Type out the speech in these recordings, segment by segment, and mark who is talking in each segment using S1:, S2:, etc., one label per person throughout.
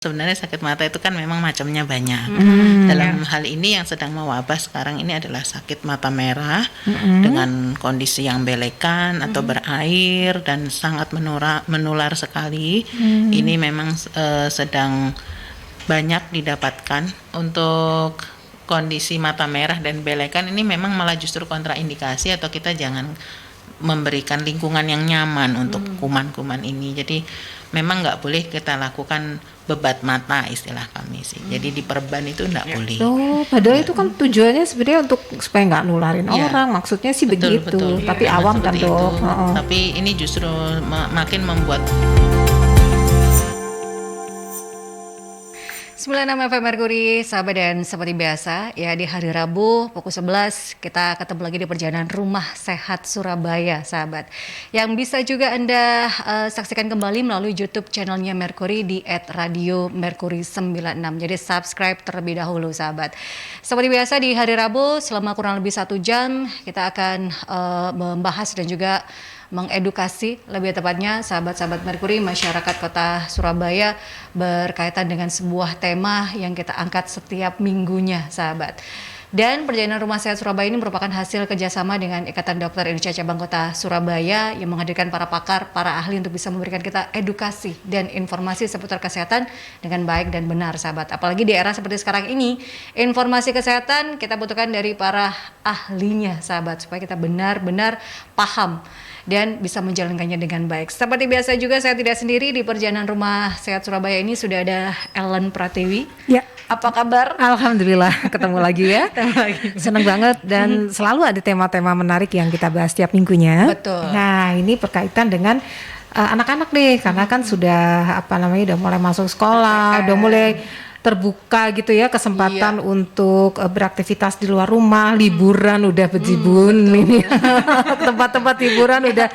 S1: Sebenarnya sakit mata itu kan memang macamnya banyak. Dalam hal ini yang sedang mewabah sekarang ini adalah sakit mata merah dengan kondisi yang belekan atau berair dan sangat menular sekali. Ini memang sedang banyak didapatkan. Untuk kondisi mata merah dan belekan ini memang malah justru kontraindikasi atau kita jangan memberikan lingkungan yang nyaman untuk kuman-kuman ini. Jadi memang nggak boleh kita lakukan bebat mata istilah kami sih. Jadi diperban itu nggak boleh.
S2: Oh, padahal itu kan tujuannya sebenarnya untuk supaya nggak nularin orang. Maksudnya sih begitu. Tapi awam kan dok.
S1: Tapi ini justru makin membuat
S3: 96 FM Merkuri, sahabat dan seperti biasa ya di hari Rabu pukul 11 kita ketemu lagi di perjalanan Rumah Sehat Surabaya, sahabat. Yang bisa juga Anda saksikan kembali melalui YouTube channelnya Merkuri di @radio_merkuri96. Jadi subscribe terlebih dahulu, sahabat. Seperti biasa di hari Rabu selama kurang lebih 1 jam kita akan membahas dan juga mengedukasi lebih tepatnya sahabat-sahabat Merkuri, masyarakat kota Surabaya berkaitan dengan sebuah tema yang kita angkat setiap minggunya, sahabat. Dan perjalanan Rumah Sehat Surabaya ini merupakan hasil kerjasama dengan Ikatan Dokter Indonesia Cabang Kota Surabaya yang menghadirkan para pakar, para ahli untuk bisa memberikan kita edukasi dan informasi seputar kesehatan dengan baik dan benar, sahabat. Apalagi di era seperti sekarang ini, informasi kesehatan kita butuhkan dari para ahlinya, sahabat, supaya kita benar-benar paham dan bisa menjalankannya dengan baik. Seperti biasa juga saya tidak sendiri di perjalanan Rumah Sehat Surabaya ini sudah ada Ellen Pratiwi.
S2: Ya.
S3: Apa kabar?
S2: Alhamdulillah ketemu lagi ya. Senang banget dan selalu ada tema-tema menarik yang kita bahas tiap minggunya.
S3: Betul.
S2: Nah, ini berkaitan dengan anak-anak deh, karena kan sudah udah mulai masuk sekolah, udah mulai terbuka gitu ya kesempatan untuk beraktivitas di luar rumah, liburan udah bejibun ini. Tempat-tempat hiburan udah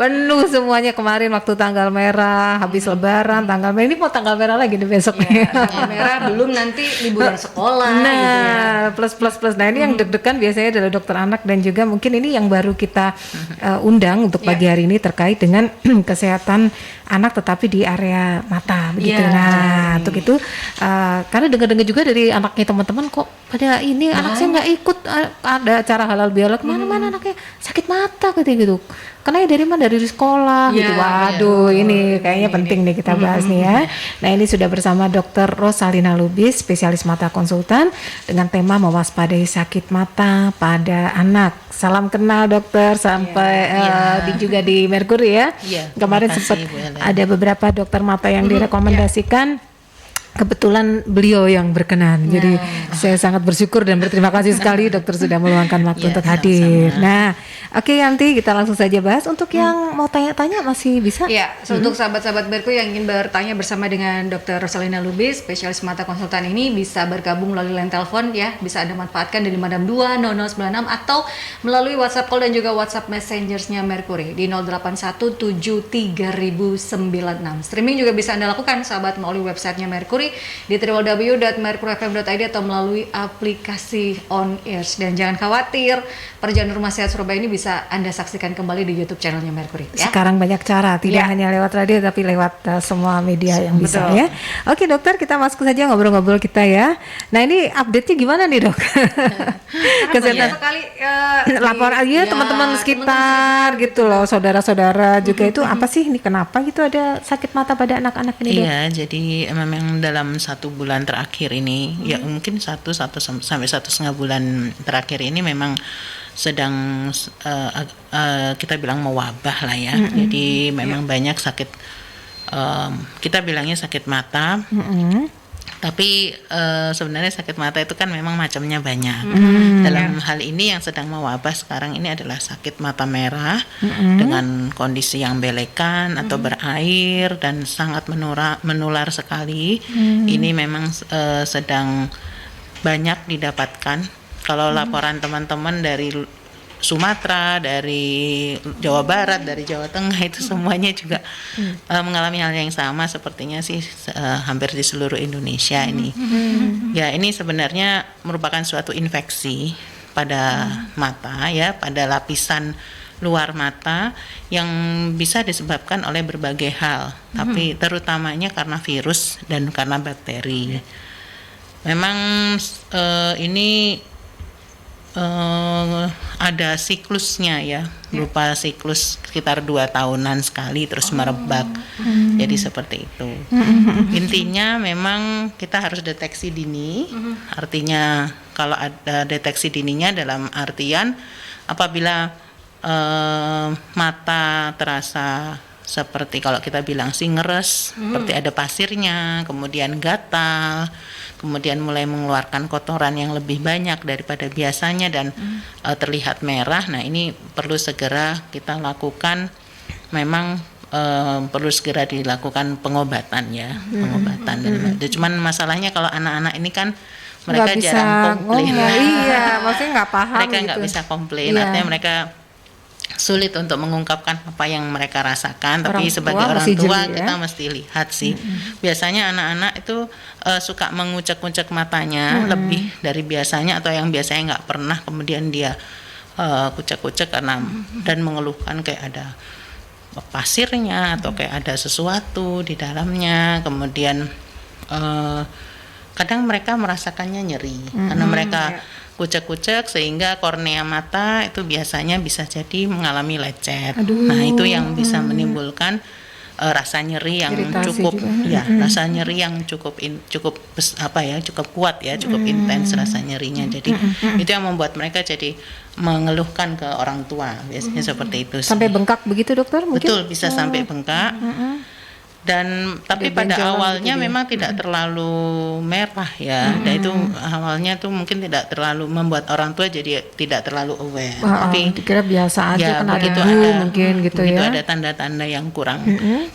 S2: penuh semuanya. Kemarin waktu tanggal merah, habis lebaran, tanggal merah, ini mau tanggal merah lagi nih besok nih.
S3: Tanggal merah belum nanti liburan sekolah.
S2: Nah,
S3: gitu ya.
S2: plus. Nah, ini yang deg-degan biasanya adalah dokter anak dan juga mungkin ini yang baru kita undang untuk pagi hari ini terkait dengan kesehatan anak tetapi di area mata begitu. Nah, untuk itu karena dengar-dengar juga dari anaknya teman-teman kok pada ini anak saya nggak ikut ada acara halal bihalal, mana-mana anaknya sakit mata gitu. Karena dari mana, dari sekolah gitu. Waduh, ini kayaknya penting nih kita bahas nih ya. Nah, ini sudah bersama Dr. Rosalina Lubis, spesialis mata konsultan dengan tema mewaspadai sakit mata pada anak. Salam kenal dokter sampai juga di Merkuri ya. Kemarin sempat ada beberapa dokter mata yang direkomendasikan. Kebetulan beliau yang berkenan, jadi saya sangat bersyukur dan berterima kasih sekali dokter sudah meluangkan waktu untuk hadir. Nah, oke, nanti kita langsung saja bahas. Untuk yang mau tanya-tanya masih bisa?
S3: Ya, untuk sahabat-sahabat Merkuri yang ingin bertanya bersama dengan Dr. Rosalina Lubis, spesialis mata konsultan ini bisa bergabung melalui line telepon ya, bisa Anda manfaatkan dari 5620096 atau melalui WhatsApp call dan juga WhatsApp Messenger-nya Merkuri di 08173096. Streaming juga bisa Anda lakukan sahabat melalui websitenya Merkuri di www.merkurifm.id atau melalui aplikasi On Ears. Dan jangan khawatir, perjalanan Rumah Sehat Surabaya ini bisa Anda saksikan kembali di YouTube channelnya Merkuri ya.
S2: Sekarang banyak cara, tidak hanya lewat radio tapi lewat semua media yang bisa ya. Oke dokter, kita masuk saja ngobrol-ngobrol kita ya. Nah, ini update-nya gimana nih dok? Kesehatan
S3: sekali
S2: lapor aja teman-teman sekitar gitu loh, saudara-saudara juga itu apa sih ini, kenapa gitu ada sakit mata pada anak-anak ini dok?
S1: Iya, jadi memang dalam 1 bulan terakhir ini, ya mungkin 1 sampai 1,5 bulan terakhir ini memang sedang kita bilang mewabah lah ya. Jadi memang banyak sakit, kita bilangnya sakit mata. Tapi sebenarnya sakit mata itu kan memang macamnya banyak. Dalam hal ini yang sedang mewabah sekarang ini adalah sakit mata merah dengan kondisi yang belekan atau berair dan sangat menular sekali. Ini memang sedang banyak didapatkan. Kalau laporan teman-teman dari Sumatera, dari Jawa Barat, dari Jawa Tengah itu semuanya juga mengalami hal yang sama sepertinya sih, hampir di seluruh Indonesia ini. Ya, ini sebenarnya merupakan suatu infeksi pada mata ya, pada lapisan luar mata yang bisa disebabkan oleh berbagai hal, tapi terutamanya karena virus dan karena bakteri. Memang ini ada siklusnya ya, berupa siklus sekitar 2 tahunan sekali terus merebak. Jadi seperti itu. Intinya memang kita harus deteksi dini. Artinya kalau ada deteksi dininya dalam artian apabila mata terasa seperti kalau kita bilang sih ngeres, seperti ada pasirnya, kemudian gatal, kemudian mulai mengeluarkan kotoran yang lebih banyak daripada biasanya dan terlihat merah. Nah, ini perlu segera kita lakukan, memang perlu segera dilakukan pengobatan ya, pengobatan. Dan cuman masalahnya kalau anak-anak ini kan mereka
S2: Nggak bisa
S1: jarang komplain.
S2: ngomong, iya, maksudnya nggak paham
S1: Mereka nggak
S2: gitu.
S1: bisa komplain,
S2: Iya.
S1: artinya mereka sulit untuk mengungkapkan apa yang mereka rasakan. Tapi
S2: Orang
S1: sebagai
S2: tua
S1: orang
S2: mesti
S1: tua
S2: jeli, ya.
S1: kita mesti lihat sih. Biasanya anak-anak itu suka mengucek-ucek matanya lebih dari biasanya, atau yang biasanya nggak pernah kemudian dia kucek-kucek karena dan mengeluhkan kayak ada pasirnya atau kayak ada sesuatu di dalamnya. Kemudian kadang mereka merasakannya nyeri karena mereka kucek-kucek sehingga kornea mata itu biasanya bisa jadi mengalami lecet. Nah, itu yang bisa menimbulkan rasa nyeri yang
S2: Iritasi
S1: cukup
S2: juga.
S1: ya, rasa nyeri yang cukup cukup kuat ya, cukup intens rasa nyerinya. Jadi itu yang membuat mereka jadi mengeluhkan ke orang tua. Biasanya seperti itu sih.
S2: Sampai bengkak begitu dokter mungkin?
S1: Betul, bisa sampai bengkak. Dan tapi
S2: Ada
S1: pada
S2: benjolan
S1: awalnya
S2: gitu dia.
S1: memang tidak terlalu merah ya. Dan itu awalnya tuh mungkin tidak terlalu membuat orang tua jadi tidak terlalu aware. Tapi
S2: dikira biasa aja
S1: ya,
S2: kan ada
S1: begitu
S2: debu
S1: ada
S2: mungkin gitu
S1: begitu
S2: ya.
S1: ada tanda-tanda yang kurang,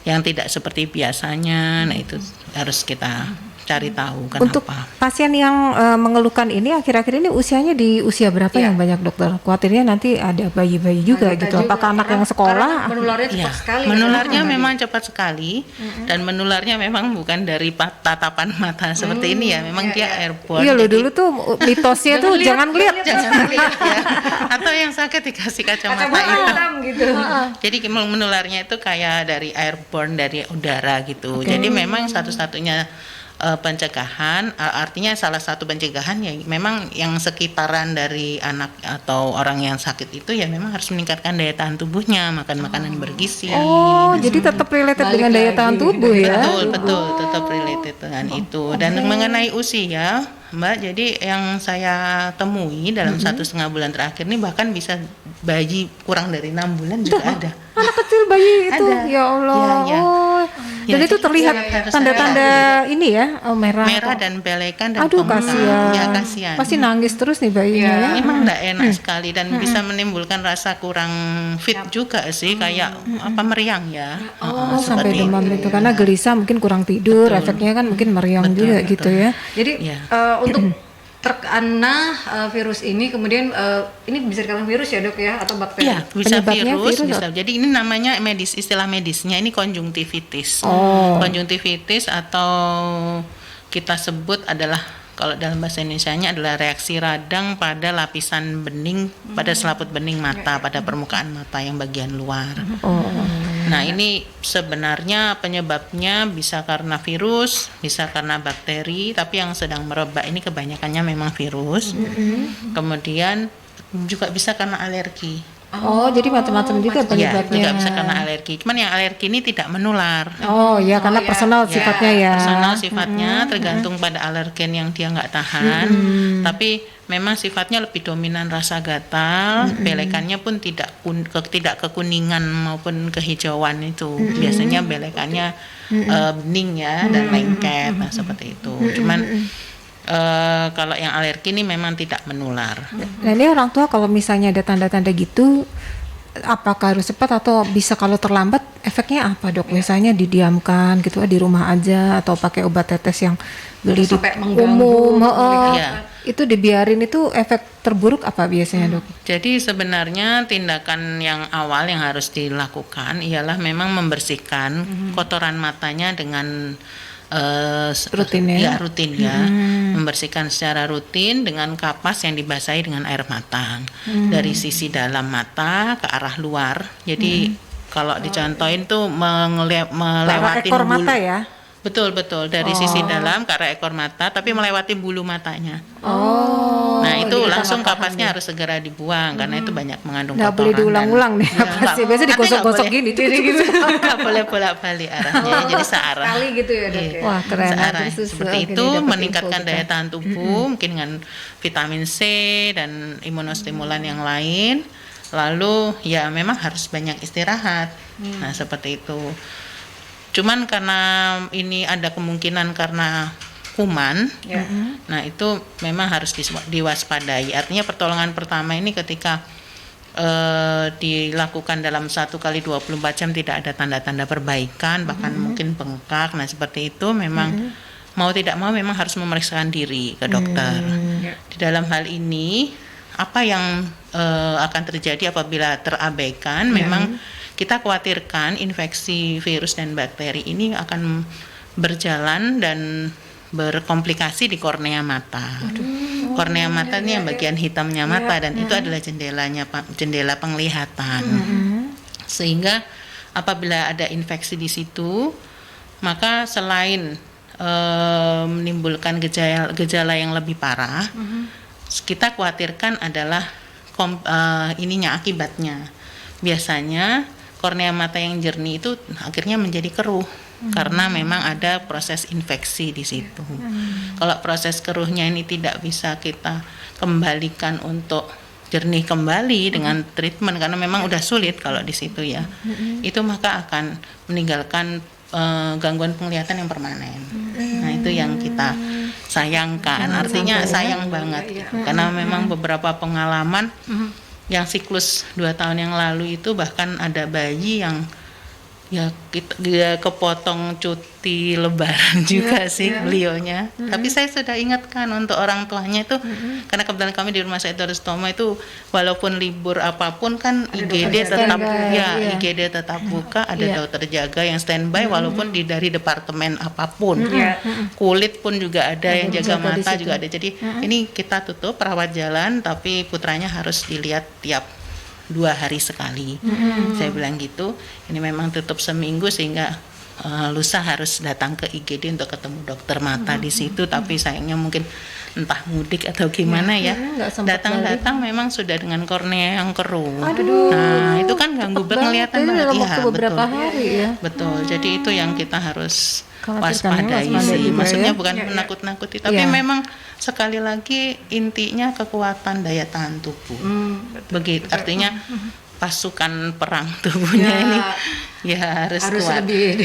S1: yang tidak seperti biasanya. Nah, itu harus kita cari tahu
S2: Untuk
S1: kenapa.
S2: pasien yang mengeluhkan ini akhir-akhir ini usianya di usia berapa yang banyak dokter? Khawatirnya nanti ada bayi-bayi juga gitu. Apakah anak yang sekolah?
S3: Menularnya cepat
S1: Ya,
S3: sekali.
S1: menularnya memang cepat sekali dan menularnya memang bukan dari tatapan mata seperti ini ya, memang dia airborne.
S2: Iya loh,
S1: jadi
S2: dulu tuh mitosnya tuh jangan lihat.
S1: jangan lihat ya. Atau yang sakit dikasih kacamata hitam.
S3: gitu.
S1: Jadi menularnya itu kayak dari airborne, dari udara gitu. Jadi memang satu-satunya pencegahan, artinya salah satu pencegahan ya memang yang sekitaran dari anak atau orang yang sakit itu ya memang harus meningkatkan daya tahan tubuhnya, makan makanan bergizi.
S2: Oh, jadi tetap related dengan daya tahan tubuh ya?
S1: Betul, tetap related dengan itu. Dan mengenai usia, Mbak, jadi yang saya temui dalam 1,5 bulan terakhir ini bahkan bisa bayi kurang dari 6 bulan juga ada.
S2: Anak kecil bayi itu,
S1: Ada.
S2: ya Allah.
S1: Ya.
S2: Oh, dan
S1: Ya,
S2: itu
S1: jadi
S2: terlihat
S1: harus
S2: tanda-tanda ini ya, merah.
S1: Merah dan belekan dan
S2: Aduh,
S1: pembengkak.
S2: kasihan.
S1: Ya, kasihan.
S2: Pasti nangis terus nih bayinya ya.
S1: Memang enggak enak sekali dan bisa menimbulkan rasa kurang fit juga sih, kayak apa meriang ya.
S2: Oh, sampai
S1: seperti
S2: demam
S1: itu.
S2: itu karena gelisah mungkin kurang tidur, efeknya kan mungkin meriang juga gitu ya.
S3: Jadi
S1: Iya.
S3: untuk terkena virus ini, kemudian ini bisa dikatakan virus ya dok ya, atau bakteri?
S1: Iya, bisa
S2: Penyebabnya
S1: virus,
S2: virus
S1: bisa. Jadi ini namanya istilah medisnya ini konjungtivitis.
S2: Oh.
S1: Konjungtivitis atau kita sebut adalah, kalau dalam bahasa Indonesianya adalah reaksi radang pada lapisan bening, pada selaput bening mata, pada permukaan mata yang bagian luar. Nah, ini sebenarnya penyebabnya bisa karena virus, bisa karena bakteri, tapi yang sedang merebak ini kebanyakannya memang virus. Kemudian juga bisa karena alergi.
S2: Oh, jadi macam-macam juga
S1: Iya,
S2: penyebabnya.
S1: juga bisa karena alergi. Cuman yang alergi ini tidak menular.
S2: Oh, ya karena personal
S1: Ya,
S2: sifatnya ya.
S1: personal sifatnya tergantung pada alergen yang dia nggak tahan. Tapi memang sifatnya lebih dominan rasa gatal, belekannya pun tidak kekuningan maupun kehijauan itu. Biasanya belekannya bening ya dan lengket, nah, seperti itu. Cuman kalau yang alergi ini memang tidak menular.
S2: Nah, ini orang tua kalau misalnya ada tanda-tanda gitu, apakah harus cepat atau bisa kalau terlambat efeknya apa dok? Misalnya didiamkan gitu di rumah aja atau pakai obat tetes yang beli di
S3: Sampai mengganggu
S2: umum,
S1: Iya.
S2: itu dibiarin itu efek terburuk apa biasanya dok?
S1: Jadi sebenarnya tindakan yang awal yang harus dilakukan ialah memang membersihkan kotoran matanya dengan
S2: Rutin ya?
S1: rutin ya, membersihkan secara rutin dengan kapas yang dibasahi dengan air matang dari sisi dalam mata ke arah luar. Jadi kalau dicontohin tuh melewati
S2: ekor mata ya?
S1: Betul dari sisi dalam ke arah ekor mata, tapi melewati bulu matanya.
S2: Oh.
S1: Nah itu
S2: jadi
S1: langsung
S2: tambah
S1: kapasnya harus segera dibuang karena itu banyak mengandung
S2: nggak
S1: kotoran.
S2: boleh diulang-ulang nih
S1: Ya,
S2: kapasnya. Biasa digosok-gosok gini.
S1: Nggak boleh bolak-balik arahnya, jadi searah.
S3: Kali gitu ya dok.
S1: Iya.
S3: Ya?
S2: Wah keren.
S1: Searah.
S2: Terus,
S1: Seperti
S2: oke,
S1: itu
S2: nih, dapat
S1: meningkatkan
S2: info
S1: daya
S2: kita.
S1: tahan tubuh mungkin dengan vitamin C dan imunostimulan yang lain. Lalu ya memang harus banyak istirahat. Nah seperti itu. Cuman karena ini ada kemungkinan karena kuman, nah itu memang harus diwaspadai. Artinya pertolongan pertama ini ketika dilakukan dalam 1 kali 24 jam tidak ada tanda-tanda perbaikan, bahkan mungkin bengkak. Nah seperti itu memang mau tidak mau memang harus memeriksakan diri ke dokter. Di dalam hal ini apa yang akan terjadi apabila terabaikan, memang kita khawatirkan infeksi virus dan bakteri ini akan berjalan dan berkomplikasi di kornea mata. Kornea mata ini yang bagian hitamnya mata dan itu adalah jendela penglihatan. Sehingga apabila ada infeksi di situ, maka selain menimbulkan gejala yang lebih parah, kita khawatirkan adalah akibatnya. Biasanya kornea mata yang jernih itu akhirnya menjadi keruh karena memang ada proses infeksi di situ. Kalau proses keruhnya ini tidak bisa kita kembalikan untuk jernih kembali dengan treatment karena memang udah sulit kalau di situ ya. Itu maka akan meninggalkan gangguan penglihatan yang permanen. Nah, itu yang kita sayangkan. Artinya sayang banget gitu. Karena memang beberapa pengalaman yang siklus 2 tahun yang lalu itu bahkan ada bayi yang ya dia kepotong cuti lebaran juga sih beliaunya. Tapi saya sudah ingatkan untuk orang tuanya itu karena kebetulan kami di rumah sakit Darustoma itu walaupun libur apapun kan IGD tetap IGD tetap buka, ada dokter jaga yang standby walaupun dari departemen apapun. Kulit pun juga ada yang jaga mata juga ada. Jadi ini kita tutup perawat jalan tapi putranya harus dilihat tiap 2 hari sekali. Saya bilang gitu. Ini memang tutup seminggu sehingga lusa harus datang ke IGD untuk ketemu dokter mata di situ. Tapi sayangnya mungkin entah mudik atau gimana ya. Datang-datang memang sudah dengan kornea yang keruh. Nah itu kan ganggu penglihatan banget.
S2: Dalam waktu beberapa hari ya.
S1: Betul. Jadi itu yang kita harus
S2: Khawatirkan
S1: waspadai sih.
S2: juga
S1: Maksudnya
S2: ya.
S1: bukan menakut-nakuti, tapi memang sekali lagi intinya kekuatan daya tahan tubuh. Begitu. Artinya pasukan perang tubuhnya ini ya harus kuat.
S3: Lebih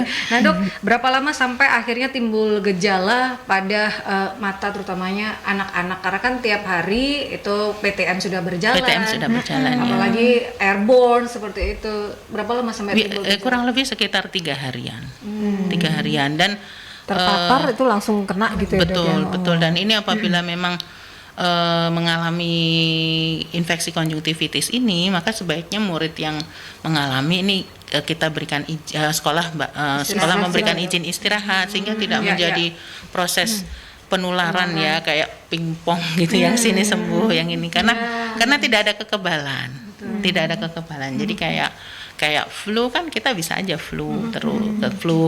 S3: Nah dok, berapa lama sampai akhirnya timbul gejala pada mata terutamanya anak-anak? Karena kan tiap hari itu PTM sudah berjalan. Apalagi airborne seperti itu. Berapa lama sampai timbul gejala?
S1: Kurang lebih sekitar 3 harian. 3 harian dan
S2: terpapar itu langsung kena gitu ya.
S1: Betul. Dan ini apabila memang mengalami infeksi konjungtivitis ini, maka sebaiknya murid yang mengalami ini kita berikan sekolah memberikan izin istirahat sehingga tidak menjadi proses penularan ya kayak pingpong gitu yang sini sembuh yang ini karena tidak ada kekebalan. Jadi kayak flu kan kita bisa aja flu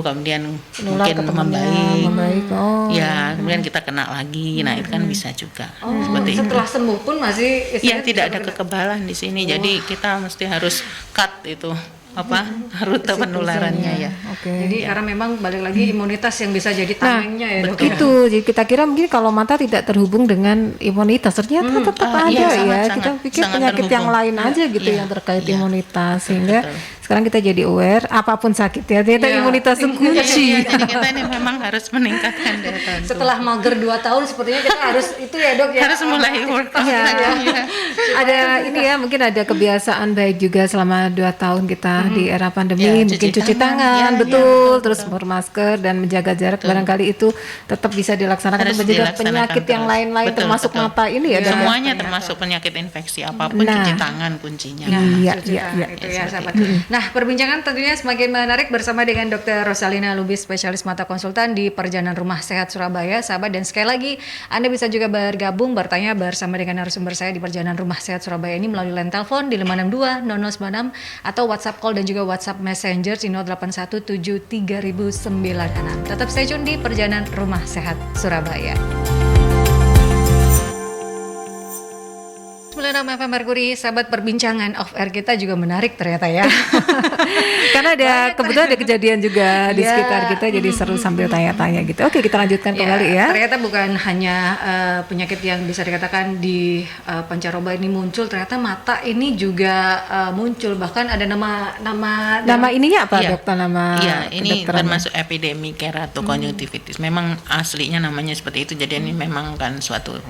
S1: kemudian mungkin membaik. Ya kemudian kita kena lagi. Nah itu kan bisa juga seperti
S3: setelah
S1: itu.
S3: sembuh pun masih
S1: Tidak ada kekebalan di sini. Jadi kita mesti harus cut itu rute penularannya ya.
S3: Jadi karena memang balik lagi imunitas yang bisa jadi tamengnya ya dok.
S2: Begitu. Jadi kita kira mungkin kalau mata tidak terhubung dengan imunitas, ternyata tetap ada ya. Kita pikir penyakit
S1: terhubung.
S2: Yang lain aja gitu yang terkait imunitas sehingga sekarang kita jadi aware apapun sakit ya ternyata imunitas kunci.
S1: Jadi kita ini memang harus meningkatkan daya tahan tubuh.
S3: Setelah mager 2 tahun sepertinya kita harus itu ya dok ya.
S1: Harus mulai workout lagi ya.
S2: Ada ini ya mungkin ada kebiasaan baik juga selama 2 tahun kita di era pandemi mungkin cuci tangan betul terus bermasker dan menjaga jarak barangkali itu tetap bisa dilaksanakan untuk mencegah penyakit yang lain-lain termasuk mata ini ya.
S1: Semuanya termasuk penyakit infeksi apapun cuci tangan kuncinya.
S2: Iya.
S3: Itu ya sahabat. Nah, perbincangan tentunya semakin menarik bersama dengan Dr. Rosalina Lubis, spesialis mata konsultan di Perjalanan Rumah Sehat Surabaya, sahabat. Dan sekali lagi, Anda bisa juga bergabung, bertanya bersama dengan narasumber saya di Perjalanan Rumah Sehat Surabaya ini melalui line telepon di 562 0096 atau WhatsApp call dan juga WhatsApp Messenger di 08173096. Tetap stay tune di Perjalanan Rumah Sehat Surabaya. 96 FM Merkuri, sahabat, perbincangan off air kita juga menarik ternyata ya.
S2: Karena kebetulan ada kejadian juga di sekitar kita, jadi seru sambil tanya-tanya gitu. Oke, kita lanjutkan kembali ya.
S3: Ternyata bukan hanya penyakit yang bisa dikatakan di pancaroba ini muncul, ternyata mata ini juga muncul. Bahkan ada
S2: Nama ininya apa, dokter? Nama
S1: ini termasuk epidemi keratokonjungtivitis. Memang aslinya namanya seperti itu. Jadi ini memang kan suatu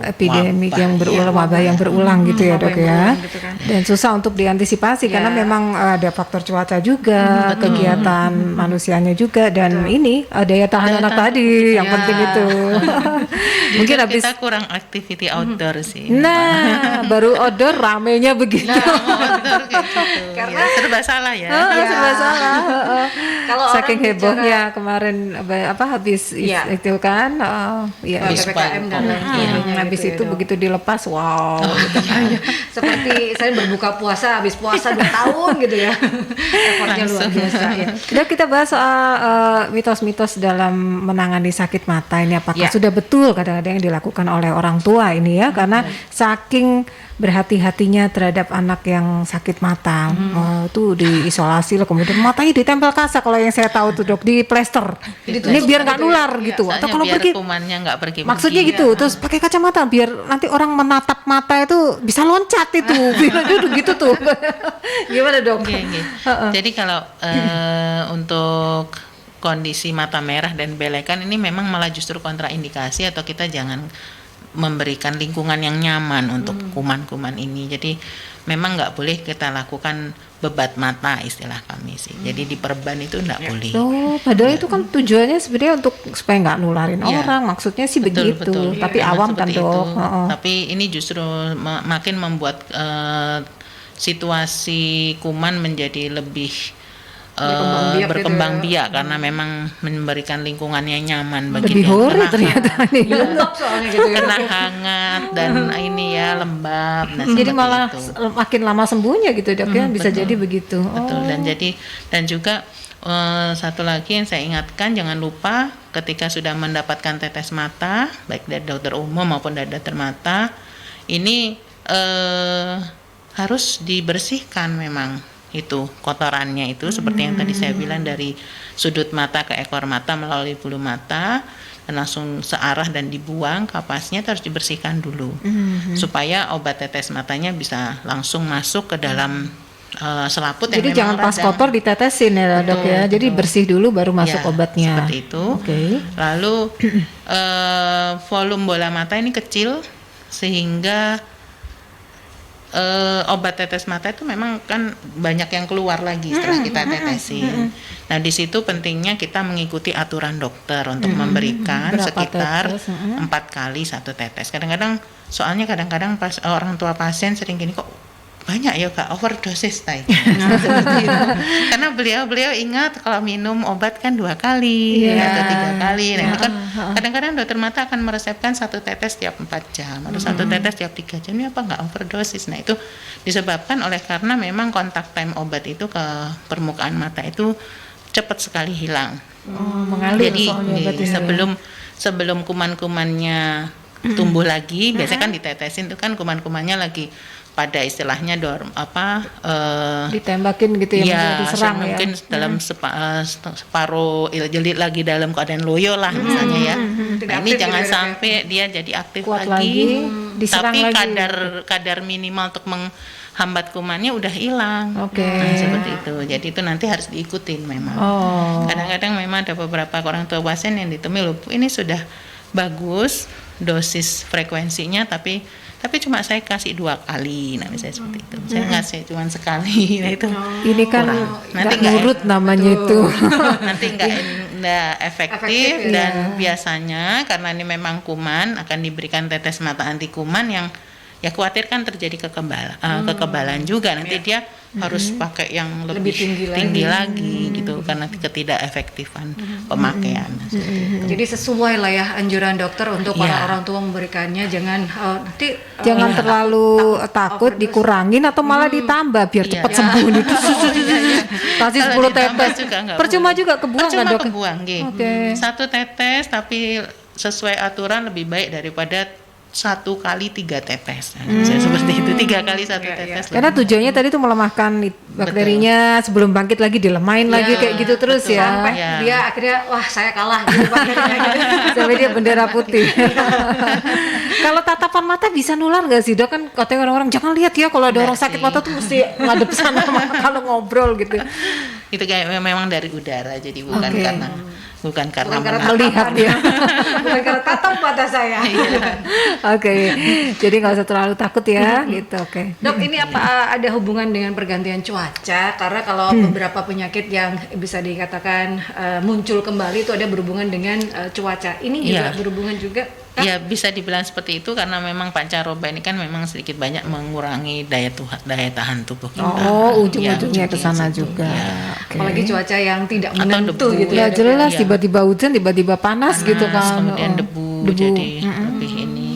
S2: epidemik yang berulang, wabah yang berulang gitu ya, Dok ya.
S3: Gitu kan.
S2: Dan susah untuk diantisipasi karena memang ada faktor cuaca juga, kegiatan manusianya juga, dan ini daya tahan anak tadi yang penting itu. Mungkin habis
S1: kita kurang activity outdoor sih.
S2: Nah, baru outdoor ramenya begitu.
S1: Outdoor kayak gitu.
S3: Karena
S1: serba salah ya.
S2: Serba salah.
S3: Kalau
S2: saking
S3: orang
S2: hebohnya kemarin habis itu kan,
S3: PPKM dan lain sebagainya.
S2: Habis
S3: gitu
S2: itu
S3: ya,
S2: begitu dilepas, wow. Gitu kan.
S3: Seperti saya berbuka puasa, habis puasa 2 tahun gitu ya. Effortnya luar biasa ya.
S2: Udah, kita bahas soal mitos-mitos dalam menangani sakit mata ini, apakah sudah betul kadang-kadang yang dilakukan oleh orang tua ini ya, karena saking berhati-hatinya terhadap anak yang sakit mata, tuh diisolasi lah, kemudian matanya ditempel kaca, kalau yang saya tahu tuh, Dok, di plester. Ini biar nggak nular gitu, atau kalau
S1: biar
S2: pergi
S1: kumannya nggak pergi.
S2: maksudnya gitu, terus pakai kacamata biar nanti orang menatap mata itu bisa loncat itu, gitu tuh. Gimana, Dok?
S1: Jadi kalau untuk kondisi mata merah dan belekan ini memang malah justru kontraindikasi, atau kita jangan memberikan lingkungan yang nyaman untuk kuman-kuman ini. Jadi memang nggak boleh kita lakukan bebat mata, istilah kami sih. Jadi diperban itu nggak boleh.
S2: Padahal itu kan tujuannya sebenarnya untuk supaya nggak nularin orang. Maksudnya sih begitu. Tapi awam kan, Dok.
S1: Tapi ini justru makin membuat situasi kuman menjadi lebih berkembang biak karena memang memberikan lingkungan yang nyaman bagi
S2: lebih hore ternyata nih.
S1: Kena hangat dan ini ya lembab.
S2: Jadi malah makin lama sembuhnya gitu, Dok ya, bisa jadi begitu.
S1: Betul. Dan juga satu lagi yang saya ingatkan, jangan lupa ketika sudah mendapatkan tetes mata baik dari dokter umum maupun dari dokter mata, ini harus dibersihkan memang itu kotorannya itu, seperti yang tadi saya bilang, dari sudut mata ke ekor mata melalui bulu mata dan langsung searah dan dibuang kapasnya, harus dibersihkan dulu supaya obat tetes matanya bisa langsung masuk ke dalam selaput.
S2: Jadi jangan pas kotor ditetesin ya, Dok ya. Jadi bersih dulu baru masuk obatnya.
S1: Seperti itu. Lalu volume bola mata ini kecil sehingga obat tetes mata itu memang kan banyak yang keluar lagi setelah kita tetesin. Nah, di situ pentingnya kita mengikuti aturan dokter untuk memberikan sekitar 4 kali 1 tetes. Soalnya kadang-kadang pas orang tua pasien sering gini, kok banyak ya Kak, overdosis seperti itu. Karena beliau ingat kalau minum obat kan 2 kali atau 3 kali. Nah, itu kan kadang-kadang dokter mata akan meresepkan 1 tetes tiap 4 jam atau 1 tetes tiap 3 jam. Ini apa nggak overdosis? Nah, itu disebabkan oleh karena memang kontak time obat itu ke permukaan mata itu cepat sekali hilang.
S2: Mengalir.
S1: Jadi sebelum kuman-kumannya tumbuh lagi, biasanya kan ditetesin itu kan kuman-kumannya lagi pada istilahnya
S2: ditembakin gitu ya, diserang ya.
S1: Mungkin dalam separuh jeli lagi dalam keadaan loyo lah misalnya ya. Nah, ini jangan sampai dia jadi aktif lagi, tapi kadar minimal untuk menghambat kumannya udah hilang. Nah, seperti itu. Jadi itu nanti harus diikutin memang. Kadang-kadang memang ada beberapa orang tua pasien yang ditemui, ini sudah bagus dosis frekuensinya, tapi cuma saya kasih 2 kali, nah misalnya seperti itu. Saya ngasih cuma sekali, nah itu.
S2: Ini kan nanti nurut namanya itu.
S1: Nanti nggak efektif dan biasanya karena ini memang kuman akan diberikan tetes mata anti kuman yang ya khawatir kan terjadi kekebalan juga nanti dia harus pakai yang lebih tinggi lagi gitu karena ketidakefektifan pemakaian.
S3: Jadi sesuai lah ya anjuran dokter untuk para
S1: Iya.
S3: orang tua memberikannya, jangan nanti
S2: Jangan terlalu takut, dikurangin atau malah ditambah biar
S1: Iya.
S2: cepat sembuh nih. Kasih
S1: Kalau
S2: 10
S1: ditambah
S2: tetes.
S1: juga nggak
S2: Percuma
S1: boleh.
S2: juga kebuang kan,
S1: Percuma
S2: Dok?
S1: kebuang, nggih.
S2: Oke.
S1: 1 tetes tapi sesuai aturan lebih baik daripada 1 kali 3 tetes. Saya seperti itu 3 kali 1 tetes.
S2: Karena tujuannya tadi tuh melemahkan bakterinya sebelum bangkit lagi dilemahin lagi kayak gitu terus
S1: betul.
S2: ya.
S3: sampai
S1: Iya.
S3: dia akhirnya wah saya kalah gitu Pak.
S2: Sampai dia bendera putih. Kalau tatapan mata bisa nular nggak sih, Dok? Kan katanya orang-orang jangan lihat ya kalau ada
S1: Nggak
S2: orang sakit
S1: sih.
S2: mata tuh mesti ngadep sana kalau ngobrol gitu.
S1: Itu kayak memang dari udara jadi bukan
S2: Oke.
S1: karena
S2: Melihat ya.
S3: Bukan karena tatap mata saya.
S2: Oke. Jadi nggak usah terlalu takut ya gitu. Oke.
S3: Dok, ini apa ada hubungan dengan pergantian cuaca? Karena kalau beberapa penyakit yang bisa dikatakan muncul kembali itu ada berhubungan dengan cuaca. Ini juga
S1: Iya.
S3: berhubungan juga.
S1: Ya bisa dibilang seperti itu karena memang pancaroba ini kan memang sedikit banyak mengurangi daya tahan tubuh kita.
S2: Oh, ujung-ujungnya
S1: Ya,
S2: ke sana
S1: situ.
S2: juga.
S1: Ya.
S2: Oke.
S3: Apalagi cuaca yang tidak
S1: Atau
S3: menentu
S1: debu.
S3: gitu ya.
S2: Ya
S3: Dok,
S2: jelas
S1: Iya.
S2: tiba-tiba hujan, tiba-tiba panas gitu kan.
S1: Kemudian
S2: Oh,
S1: debu, jadi lebih ini.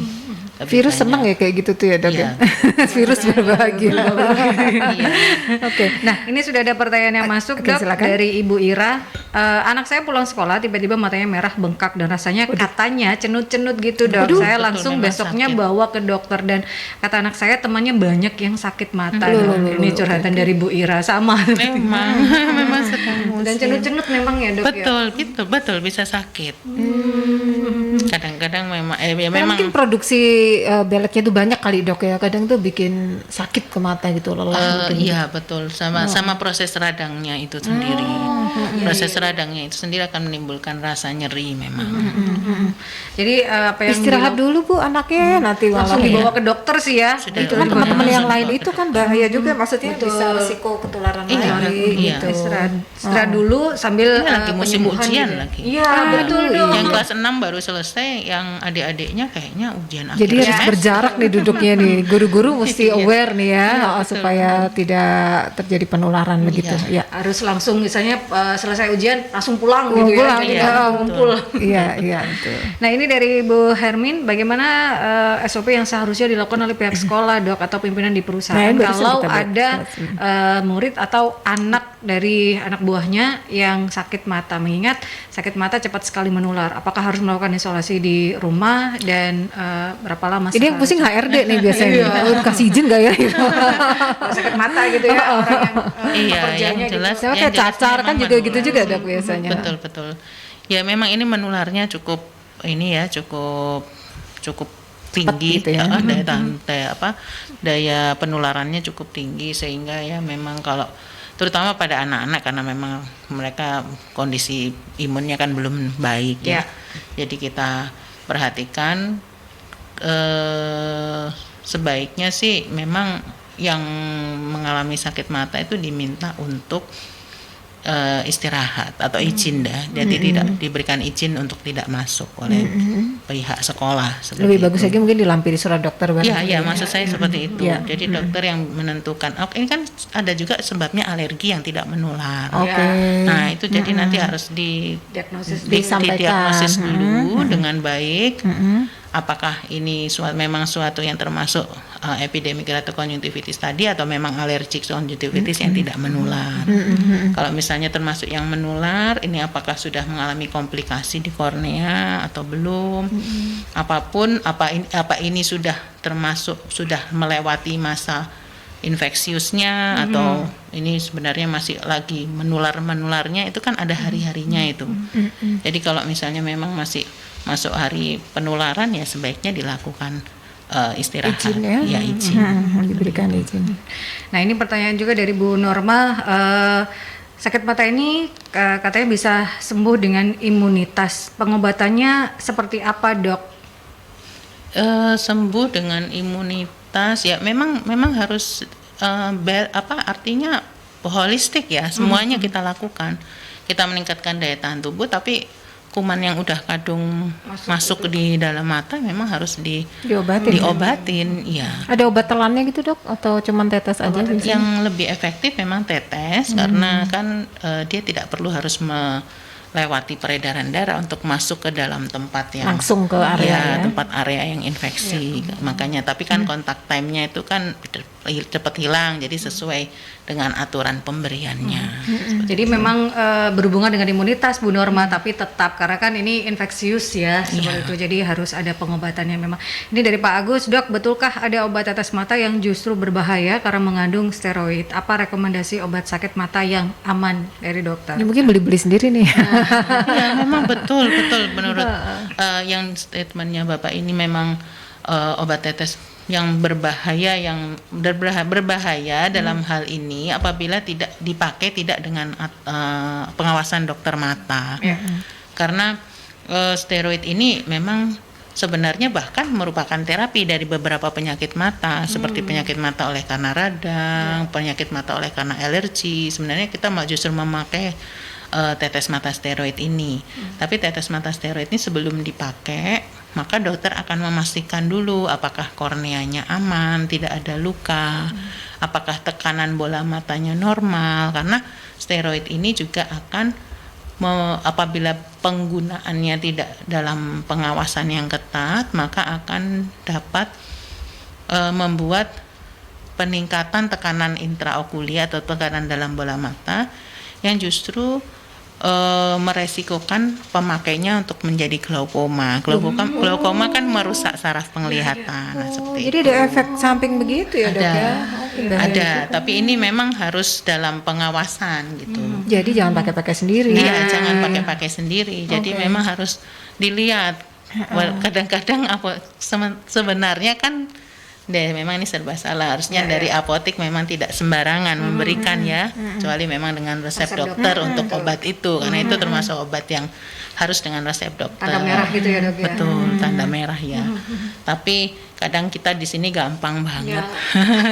S1: lebih
S2: Virus
S1: banyak.
S2: seneng ya kayak gitu tuh ya, Dok ya.
S1: Iya.
S2: Virus berbahagia.
S1: Iya.
S2: Oke.
S3: Nah, ini sudah ada pertanyaan yang masuk,
S2: Oke,
S3: Dok,
S2: silakan.
S3: dari Ibu Ira. Anak saya pulang sekolah tiba-tiba matanya merah bengkak dan rasanya katanya cenut-cenut gitu, Dok. Saya
S1: betul,
S3: langsung
S1: memang
S3: besoknya
S1: sakit.
S3: bawa ke dokter dan kata anak saya temannya banyak yang sakit mata. Dok. Ini curhatan dari Bu Ira sama.
S1: Memang sedang
S3: Dan
S1: musim.
S3: cenut-cenut memang ya, Dok ya.
S1: Betul bisa sakit. Kadang-kadang memang ya
S2: Karena
S1: memang
S2: mungkin produksi beletnya tuh banyak kali, Dok ya. Kadang tuh bikin sakit ke mata gitu, lelah gitu.
S1: iya betul sama proses radangnya itu sendiri. Proses radangnya itu sendiri akan menimbulkan rasa nyeri memang.
S3: Jadi apa yang
S2: Istirahat dulu Bu anaknya nanti
S3: langsung
S2: malah
S3: dibawa ke dokter sih ya.
S1: Sudah.
S2: itu kan teman-teman yang lain itu kan bahaya juga, maksudnya bisa resiko ketularan
S1: Iya,
S2: lagi
S1: iya.
S2: gitu.
S3: Istirahat dulu sambil
S1: Ini lagi musim
S3: penyembuhan
S1: ujian
S3: gitu.
S1: lagi.
S3: Iya, betul dong.
S1: Yang kelas 6 baru selesai, yang adik-adiknya kayaknya ujian akhir
S2: Jadi harus
S1: semester.
S2: berjarak nih duduknya nih. Guru-guru mesti
S1: Iya.
S2: aware nih ya,
S1: Betul.
S2: supaya tidak terjadi penularan begitu. Ya.
S3: Harus langsung misalnya selesai ujian langsung pulang
S2: Oh,
S3: gitu
S2: pulang,
S3: ya. Jadi
S2: iya,
S3: nggak
S1: betul.
S3: ngumpul.
S2: Iya, iya betul.
S3: Nah, ini dari Bu Hermin, bagaimana SOP yang seharusnya dilakukan oleh pihak sekolah, Dok, atau pimpinan di perusahaan
S2: Nah, ini barusan
S3: kalau
S2: kita bahas.
S3: ada murid atau anak dari anak buahnya yang sakit mata, mengingat sakit mata cepat sekali menular. Apakah harus melakukan isolasi di rumah dan berapa lama?
S2: Ini yang pusing HRD nih biasanya. Oh, kasih izin gak ya?
S3: Kalau sakit mata gitu ya, orang yang
S1: Iya,
S3: pekerjaannya
S1: yang jelas,
S2: Sama
S1: yang
S2: kayak
S1: jelas
S2: cacar kan
S1: memang
S2: juga
S1: menular.
S2: gitu juga, Dok, biasanya.
S1: Betul. Ya memang ini menularnya cukup ini ya, cukup tinggi
S2: gitu ya.
S1: daya penularannya cukup tinggi sehingga ya memang kalau terutama pada anak-anak karena memang mereka kondisi imunnya kan belum baik ya. Jadi kita perhatikan sebaiknya sih memang yang mengalami sakit mata itu diminta untuk istirahat atau izin dah. Jadi tidak diberikan izin untuk tidak masuk oleh pihak sekolah. seperti
S2: Lebih bagus
S1: itu.
S2: lagi mungkin dilampiri surat dokter
S1: Iya,
S2: barangkali
S1: iya,
S2: ya.
S1: maksud saya seperti itu.
S2: Iya.
S1: Jadi dokter yang menentukan. Oh, ini kan ada juga sebabnya alergi yang tidak menular.
S2: Oke.
S1: Nah, itu jadi nanti harus
S3: diagnosis
S2: Disampaikan.
S1: didiagnosis dulu dengan baik.
S2: Mm-mm.
S1: Apakah ini memang suatu yang termasuk epidemi keratokonjungtivitis tadi atau memang alergik konjungtivitis yang tidak menular. Kalau misalnya termasuk yang menular, ini apakah sudah mengalami komplikasi di kornea atau belum? Apapun apa ini sudah termasuk sudah melewati masa infeksiusnya atau ini sebenarnya masih lagi menularnya itu kan ada hari-harinya itu. Jadi kalau misalnya memang masih masuk hari penularan ya sebaiknya dilakukan istirahat.
S2: Izin ya.
S1: Ya, izin.
S2: Diberikan izin.
S3: Nah, ini pertanyaan juga dari Bu Norma. Sakit mata ini katanya bisa sembuh dengan imunitas. Pengobatannya seperti apa, Dok?
S1: Sembuh dengan imunitas ya memang harus artinya holistik ya, semuanya kita lakukan. Kita meningkatkan daya tahan tubuh tapi kuman yang udah kadung masuk di dalam mata memang harus diobatin. Iya.
S2: Ada obat telannya gitu dok atau cuman tetes aja?
S1: Yang lebih efektif memang tetes karena kan dia tidak perlu harus melewati peredaran darah untuk masuk ke dalam tempat yang
S2: langsung ke area
S1: tempat area yang infeksi. Makanya tapi kan kontak time-nya itu kan cepat hilang, jadi sesuai dengan aturan pemberiannya.
S3: Jadi memang berhubungan dengan imunitas Bu Norma, tapi tetap karena kan ini infeksius ya seperti itu, jadi harus ada pengobatannya memang. Ini dari Pak Agus, dok, betulkah ada obat tetes mata yang justru berbahaya karena mengandung steroid? Apa rekomendasi obat sakit mata yang aman dari dokter?
S2: Ini mungkin beli sendiri nih.
S1: Ya memang betul menurut yang statementnya Bapak ini memang obat tetes yang berbahaya dalam hal ini apabila tidak dipakai dengan pengawasan dokter mata. Karena steroid ini memang sebenarnya bahkan merupakan terapi dari beberapa penyakit mata seperti penyakit mata oleh karena radang, penyakit mata oleh karena alergi. Sebenarnya kita justru memakai tetes mata steroid ini. Tapi tetes mata steroid ini sebelum dipakai maka dokter akan memastikan dulu apakah korneanya aman, tidak ada luka, apakah tekanan bola matanya normal, karena steroid ini juga akan apabila penggunaannya tidak dalam pengawasan yang ketat, maka akan dapat membuat peningkatan tekanan intraokuler atau tekanan dalam bola mata yang justru meresikokan pemakainya untuk menjadi glaukoma. Glaukoma kan merusak saraf penglihatan. Nah, seperti
S2: jadi
S1: itu.
S2: ada efek samping begitu ya dok ya?
S1: Ada, tapi ini memang harus dalam pengawasan gitu.
S2: Jadi jangan pakai sendiri.
S1: Iya, jangan pakai sendiri. Jadi memang harus dilihat. Kadang-kadang sebenarnya kan memang ini serba salah. Harusnya dari apotek memang tidak sembarangan memberikan ya, kecuali memang dengan resep dokter untuk obat itu, karena itu termasuk obat yang harus dengan resep dokter.
S3: Tanda merah gitu ya dok ya?
S1: Betul, tanda merah ya. Tapi kadang kita di sini gampang banget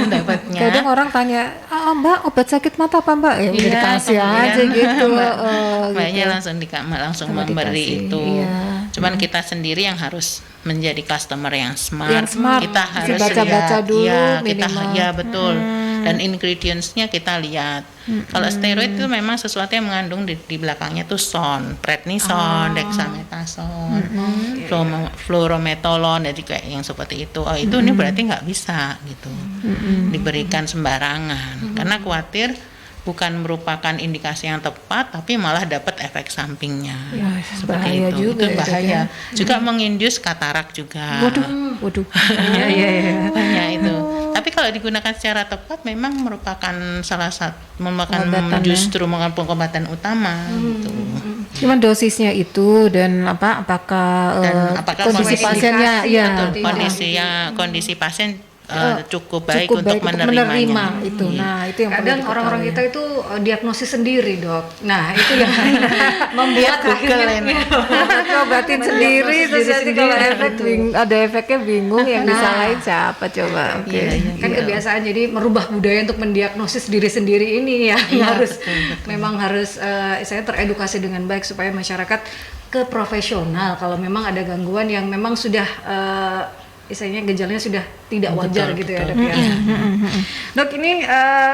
S1: dapatnya.
S2: Kadang orang tanya, Mbak obat sakit mata apa Mbak? Ya udah dikasih aja gitu.
S1: Mbaknya langsung memberi itu. Cuman kita sendiri yang harus menjadi customer yang smart. Kita harus
S2: baca-baca dulu
S1: minimal. Betul. Dan ingredients-nya kita lihat. Kalau steroid itu memang sesuatu yang mengandung di belakangnya tuh prednison, dexamethasone, fluorometolon, jadi kayak yang seperti itu. Itu ini berarti nggak bisa gitu diberikan sembarangan, karena khawatir bukan merupakan indikasi yang tepat, tapi malah dapat efek sampingnya. Seperti itu.
S2: Juga
S1: itu bahaya. Juga menginduce katarak juga.
S2: Waduh.
S1: Iya. Banyak itu. Tapi kalau digunakan secara tepat memang merupakan salah satu justru pengobatan utama gitu.
S2: Cuman dosisnya itu dan apakah kondisi pasiennya
S1: kondisi pasien cukup baik untuk menerimanya.
S2: Itu. Nah, itu yang
S3: kadang orang-orang kita itu diagnosis sendiri, dok. Nah, itu yang membuat akhirnya
S2: obatin sendiri terus nanti kalau ada efeknya bingung yang disalahin siapa coba.
S3: Kan kebiasaan jadi merubah budaya untuk mendiagnosis diri sendiri ini ya. Memang harus saya teredukasi dengan baik supaya masyarakat ke profesional kalau memang ada gangguan yang memang sudah istilahnya gejalanya sudah tidak wajar gitu ya dok ya. Dok, ini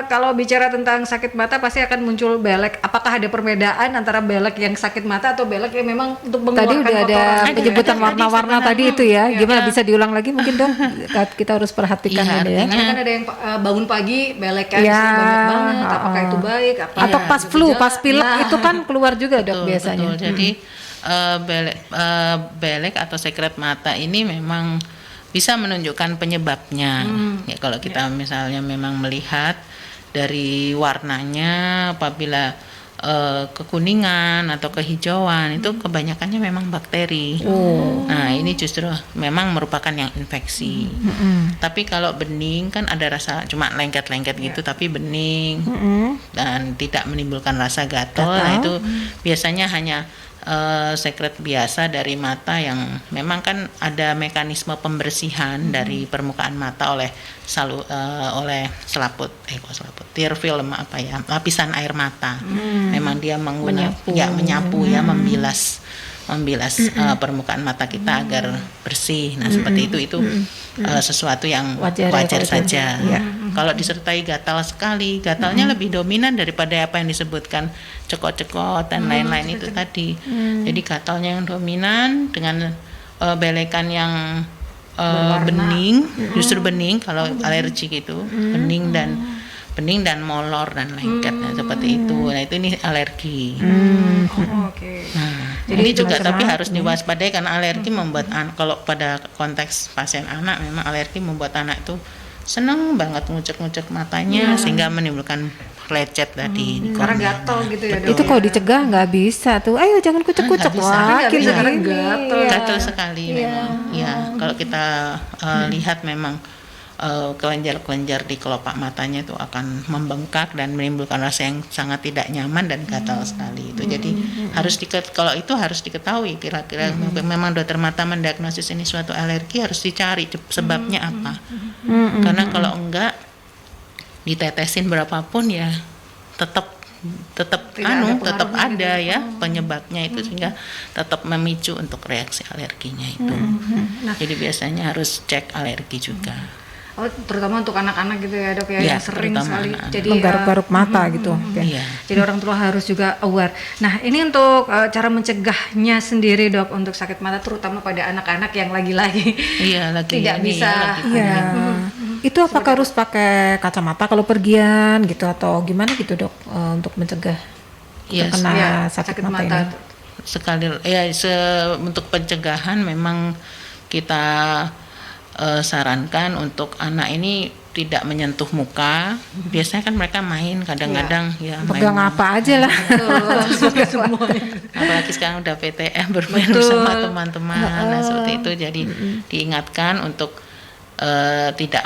S3: kalau bicara tentang sakit mata pasti akan muncul belek. Apakah ada perbedaan antara belek yang sakit mata atau belek yang memang untuk mengeluarkan
S2: kotoran? Tadi udah ada penyebutan warna-warna tadi itu ya. Gimana bisa diulang lagi mungkin dok? Kita harus perhatikan ini ya.
S3: Karena kan ada yang bangun pagi belek kan banyak banget. Apakah itu baik?
S2: Atau pas flu, pas pilek itu kan keluar juga dok biasanya.
S1: Betul. Jadi belek atau sekret mata ini memang bisa menunjukkan penyebabnya. Ya kalau kita misalnya memang melihat dari warnanya, apabila kekuningan atau kehijauan itu kebanyakannya memang bakteri. Nah, ini justru memang merupakan yang infeksi. Tapi kalau bening kan ada rasa cuma lengket-lengket gitu, tapi bening dan tidak menimbulkan rasa gatal. Nah, itu biasanya hanya sekret biasa dari mata yang memang kan ada mekanisme pembersihan dari permukaan mata oleh tear film lapisan air mata. Memang dia menyapu ya, membilas membilas permukaan mata kita agar bersih. Nah, seperti itu sesuatu yang
S2: Wajar ya
S1: wajar
S2: kalau itu.
S1: saja.
S2: Iya.
S1: Kalau disertai gatal sekali, gatalnya lebih dominan daripada apa yang disebutkan cekot-cekot dan lain-lain itu tadi. Jadi gatalnya yang dominan dengan belekan yang bening, justru bening kalau alergi gitu, bening dan molor dan lengket seperti itu. Nah, itu ini alergi.
S3: Oke.
S1: Nah,
S3: Jadi
S1: ini
S3: itu
S1: juga tapi
S2: masalah.
S1: harus diwaspadai karena alergi membuat kalau pada konteks pasien anak memang alergi membuat anak itu senang banget ngucek-ngucek matanya sehingga menimbulkan lecet tadi di
S3: Karena
S1: kornea.
S3: gatal gitu ya dok.
S2: Itu kalau dicegah nggak bisa tuh. Ayo jangan kucek-kucek.
S1: nggak bisa.
S2: Wah,
S3: Nggak bisa
S2: gini.
S3: karena gatel.
S2: Iya.
S1: Gatal sekali memang. Ya, kalau kita lihat memang kelenjar-kelenjar di kelopak matanya itu akan membengkak dan menimbulkan rasa yang sangat tidak nyaman dan gatal sekali itu. Jadi kalau itu harus diketahui kira-kira memang dokter mata mendiagnosis ini suatu alergi harus dicari sebabnya apa. Karena kalau enggak ditetesin berapapun ya tetap tetap ada ya penyebabnya itu sehingga tetap memicu untuk reaksi alerginya itu. Jadi biasanya harus cek alergi juga.
S3: Oh, terutama untuk anak-anak gitu ya dok ya,
S1: Ya,
S3: yang sering
S1: terutama
S3: sekali
S1: anak-anak.
S3: jadi
S2: Menggaruk-garuk mata gitu. Oke.
S1: Iya.
S3: jadi orang tua harus juga aware. Nah ini untuk cara mencegahnya sendiri dok untuk sakit mata terutama pada anak-anak yang lagi-lagi
S1: Iya, lagi
S3: tidak
S1: ini
S3: bisa.
S1: ya, lagi
S2: Iya. Itu apakah harus pakai kacamata kalau pergian gitu atau gimana gitu dok untuk mencegah
S1: Iya,
S2: terkena
S3: Ya,
S2: sakit mata ini?
S1: sekali ya untuk pencegahan memang kita sarankan untuk anak ini tidak menyentuh muka. Biasanya kan mereka main kadang-kadang ya
S2: Pegang
S1: main.
S2: apa aja lah.
S1: Apalagi sekarang udah PTM bermain bersama teman-teman. Nah, seperti itu jadi diingatkan untuk tidak